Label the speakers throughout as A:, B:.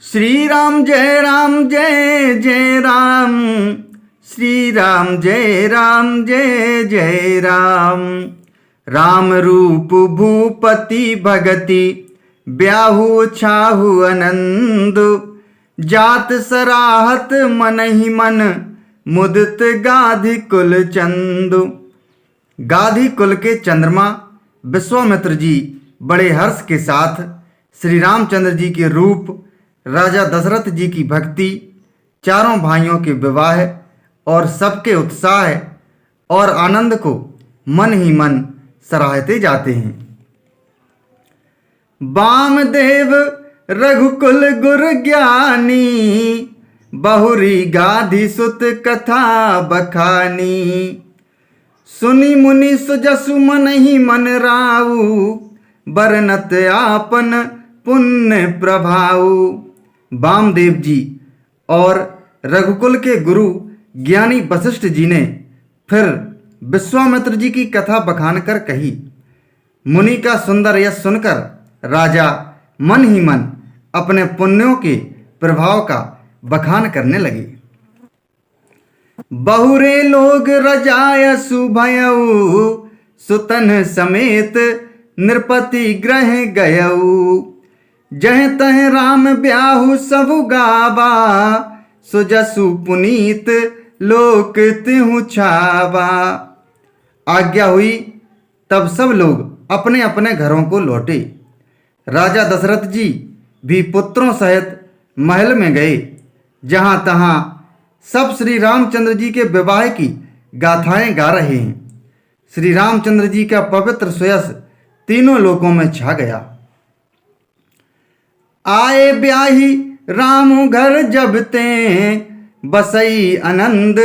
A: श्री राम जय जय राम, श्री राम जय जय राम। राम रूप भूपति भगति, ब्याहु छाहु आनंद। जात सराहत मन ही मन, मुदित गाधि कुल चंदु। गाधि कुल के चंद्रमा विश्वामित्र जी बड़े हर्ष के साथ श्री रामचंद्र जी के रूप, राजा दशरथ जी की भक्ति, चारों भाइयों के विवाह और सबके उत्साह और आनंद को मन ही मन सराहते जाते हैं। वामदेव रघुकुल गुर ज्ञानी, बहुरी गाधि सुत कथा बखानी। सुनी मुनि सुजसु मन ही मन राऊ, बरनत आपन पुण्य प्रभाऊ। वामदेव जी और रघुकुल के गुरु ज्ञानी वशिष्ठ जी ने फिर विश्वामित्र जी की कथा बखान कर कही। मुनि का सुंदर यश सुनकर राजा मन ही मन अपने पुण्यों के प्रभाव का बखान करने लगे। बहुरे लोग रजायसु भयऊ, सुतन समेत नृपति ग्रह गयऊ। जह तह राम ब्याहु सबु गावा, सुजसु पुनीत लोक तिहु छावा। आज्ञा हुई तब सब लोग अपने अपने घरों को लौटे। राजा दशरथ जी भी पुत्रों सहित महल में गए, जहां तहां सब श्री रामचंद्र जी के विवाह की गाथाएं गा रहे हैं। श्री रामचंद्र जी का पवित्र सुयस तीनों लोकों में छा गया। आए ब्याही राम घर जब ते, बसई आनंद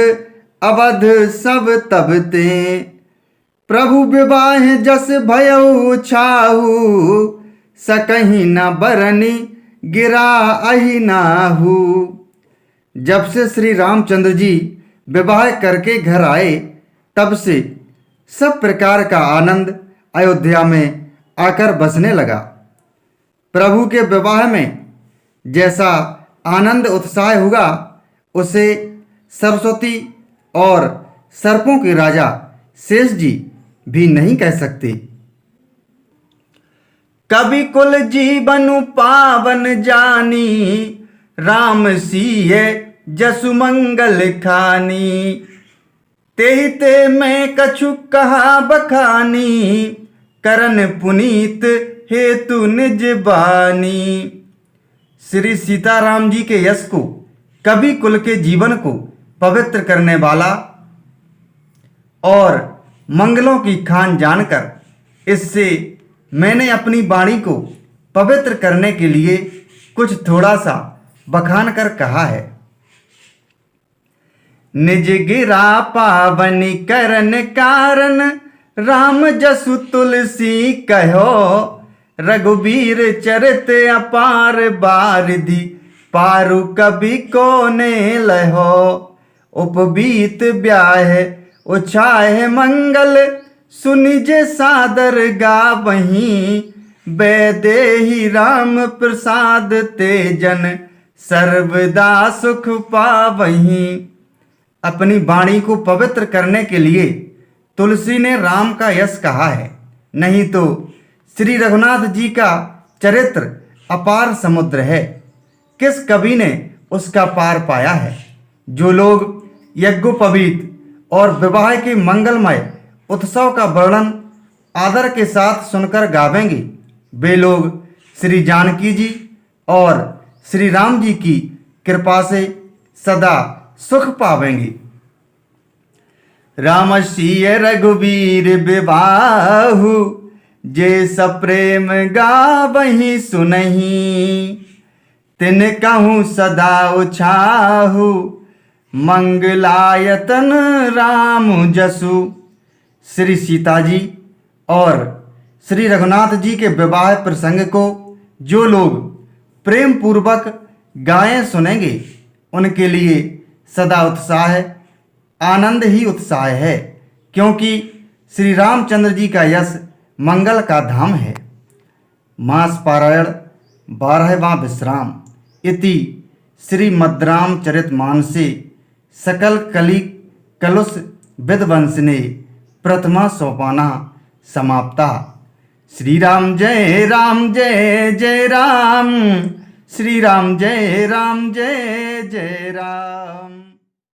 A: अवध सब तब ते। प्रभु विवाह जस भयऊ छाहू, सकहीं न बरनी गिरा अहि नाहू। जब से श्री रामचंद्र जी विवाह करके घर आए, तब से सब प्रकार का आनंद अयोध्या में आकर बसने लगा। प्रभु के विवाह में जैसा आनंद उत्साह हुआ, उसे सरस्वती और सर्पों के राजा शेष जी भी नहीं कह सकते। कवि कुल जीवन पावन जानी, राम सिय जसु मंगल खानी। तेहि ते मैं कछु कहा बखानी, करन पुनीत हेतु निज बानी। श्री सीताराम जी के यश को, कवि कुल के जीवन को पवित्र करने वाला और मंगलों की खान जानकर, इससे मैंने अपनी वाणी को पवित्र करने के लिए कुछ थोड़ा सा बखान कर कहा है। निज गिरा पावन करन कारण, राम जसु तुलसी कहो। रघुबीर चरित अपार बारिधि, पारु कवि को ने लहो। उपबीत ब्याह उछाह मंगल, सुनिज सादर गावहीं। वैदेही राम प्रसाद तेजन, सर्वदा सुख पावहीं। अपनी वाणी को पवित्र करने के लिए तुलसी ने राम का यश कहा है, नहीं तो श्री रघुनाथ जी का चरित्र अपार समुद्र है। किस कवि ने उसका पार पाया है? जो लोग यज्ञोपवीत और विवाह के मंगलमय उत्सव का वर्णन आदर के साथ सुनकर गावेंगे, वे लोग श्री जानकी जी और श्री राम जी की कृपा से सदा सुख पावेंगे। राम सिय रघुवीर विवाहु, जे सप्रेम गावहीं सुनहीं। तिन कहूँ सदा उछाहु, मंगलायतन राम जसु। श्री सीता जी और श्री रघुनाथ जी के विवाह प्रसंग को जो लोग प्रेम पूर्वक गाएं सुनेंगे, उनके लिए सदा उत्साह, आनंद ही उत्साह है, क्योंकि श्री रामचंद्र जी का यश मंगल का धाम है। मास पारायण 12वां विश्राम। इति श्रीमद्रामचरितमानसे सकल कलि कलुष विध्वंसने प्रथमा सोपाना समाप्ता। श्री राम जय जय राम, श्री राम जय जय राम।